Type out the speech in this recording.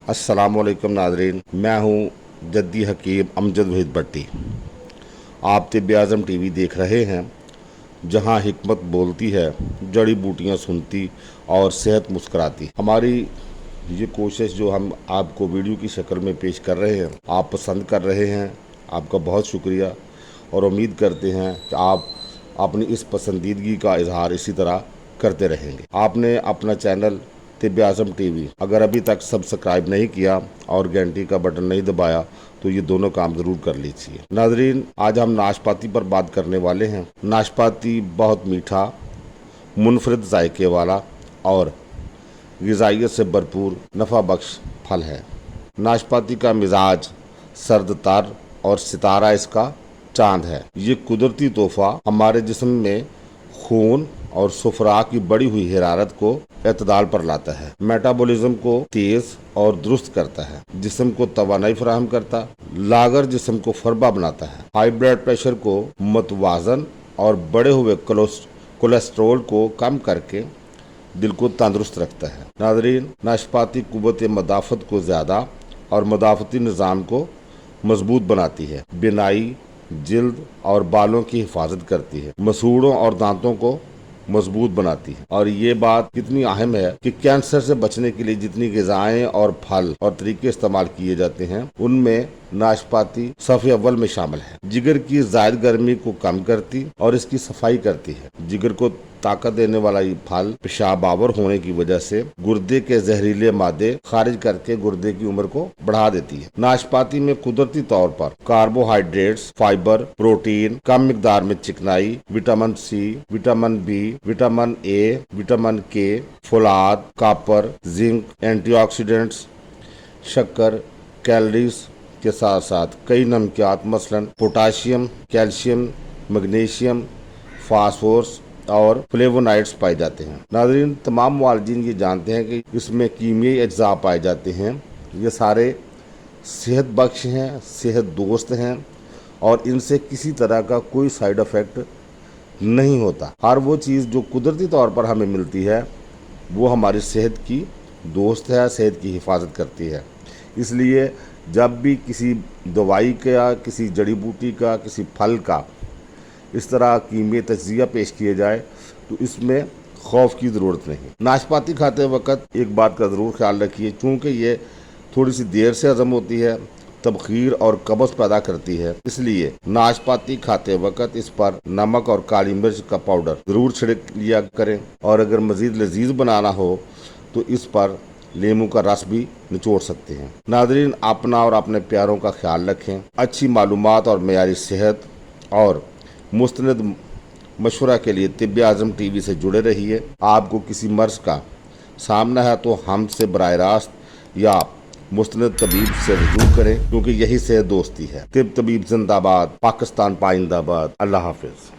अस्सलामुअलैकुम नाज़रीन, मैं हूँ जद्दी हकीम अमजद वहीद भट्टी। आप तिब्बे आज़म टीवी देख रहे हैं, जहाँ हिकमत बोलती है, जड़ी बूटियाँ सुनती और सेहत मुस्कराती। हमारी ये कोशिश जो हम आपको वीडियो की शक्ल में पेश कर रहे हैं, आप पसंद कर रहे हैं, आपका बहुत शुक्रिया। और उम्मीद करते हैं कि आप अपनी इस पसंदीदगी का इजहार इसी तरह करते रहेंगे। आपने अपना चैनल तिब्बे आज़म टीवी अगर अभी तक सब्सक्राइब नहीं किया और घंटी का बटन नहीं दबाया तो ये दोनों काम ज़रूर कर लीजिए। नाजरीन, आज हम नाशपाती पर बात करने वाले हैं। नाशपाती बहुत मीठा, मुनफरिद जायके वाला और ग़िज़ाइयत से भरपूर नफ़ा बख्श फल है। नाशपाती का मिजाज सर्द तर और सितारा इसका चांद है। ये कुदरती तोहफा हमारे जिस्म में खून और सुफरा की बढ़ी हुई हरारत को एतदाल पर लाता है, मेटाबॉलिज्म को तेज और दुरुस्त करता है, जिस्म को तवानाई फराहम करता, लागर जिस्म को फरबा बनाता है, हाई ब्लड प्रेशर को मतवाजन और बढ़े हुए कोलेस्ट्रोल को कम करके दिल को तंदुरुस्त रखता है। नाज़रीन, नाशपाती कुव्वत मदाफ़त को ज़्यादा और मदाफ़ती निज़ाम को मजबूत बनाती है, बिनाई, जिल्द और बालों की हिफाजत करती है, मसूड़ों और दांतों को मजबूत बनाती है। और ये बात कितनी अहम है कि कैंसर से बचने के लिए जितनी ग़िज़ाएं और फल और तरीके इस्तेमाल किए जाते हैं, उनमें नाशपाती सफ़े अव्वल में शामिल है। जिगर की ज़ायद गर्मी को कम करती और इसकी सफाई करती है। जिगर को ताकत देने वाला ये फल पेशाब आवर होने की वजह से गुर्दे के जहरीले मादे खारिज करके गुर्दे की उम्र को बढ़ा देती है। नाशपाती में कुदरती तौर पर कार्बोहाइड्रेट्स, फाइबर, प्रोटीन, कम मिकदार में चिकनाई, vitamin C, vitamin B, vitamin A, vitamin K, फौलाद, कॉपर, जिंक, एंटीऑक्सीडेंट्स, शक्कर, कैलोरीज के साथ साथ कई नमकियात मसलन पोटाशियम, कैल्शियम, मैग्नीशियम, फास्फोरस और फ्लेवोनाइड्स पाए जाते हैं। नाज़रीन, तमाम मुआलिजीन ये जानते हैं कि इसमें कीमियाई अज्जा पाए जाते हैं। ये सारे सेहत बख्श हैं, सेहत दोस्त हैं और इनसे किसी तरह का कोई साइड इफ़ेक्ट नहीं होता। हर वो चीज़ जो कुदरती तौर पर हमें मिलती है वो हमारी सेहत की दोस्त है, सेहत की हिफाजत करती है। इसलिए जब भी किसी दवाई का, किसी जड़ी बूटी का, किसी फल का इस तरह कीमियाई तज्ज़िया पेश किए जाए तो इसमें खौफ की ज़रूरत नहीं। नाशपाती खाते वक्त एक बात का ज़रूर ख्याल रखिए, चूँकि ये थोड़ी सी देर से हज़म होती है, तबखीर और कब्ज़ पैदा करती है, इसलिए नाशपाती खाते वक्त इस पर नमक और काली मिर्च का पाउडर ज़रूर छिड़क लिया करें। और अगर मज़ीद लजीज बनाना हो तो इस पर लेमू का रस भी निचोड़ सकते हैं। नाज़रीन, अपना और अपने प्यारों का ख्याल रखें। अच्छी मालूमात और मेयारी सेहत और मुस्तनद मशवरा के लिए तिब्बे आज़म टीवी से जुड़े रहिए। आपको किसी मर्ज़ का सामना है तो हमसे बराह रास्त या मुस्तनद तबीब से रजू करें, क्योंकि यही सेहत दोस्ती है। तिब तबीब जिंदाबाद, पाकिस्तान पाइंदाबाद। अल्लाह हाफिज़।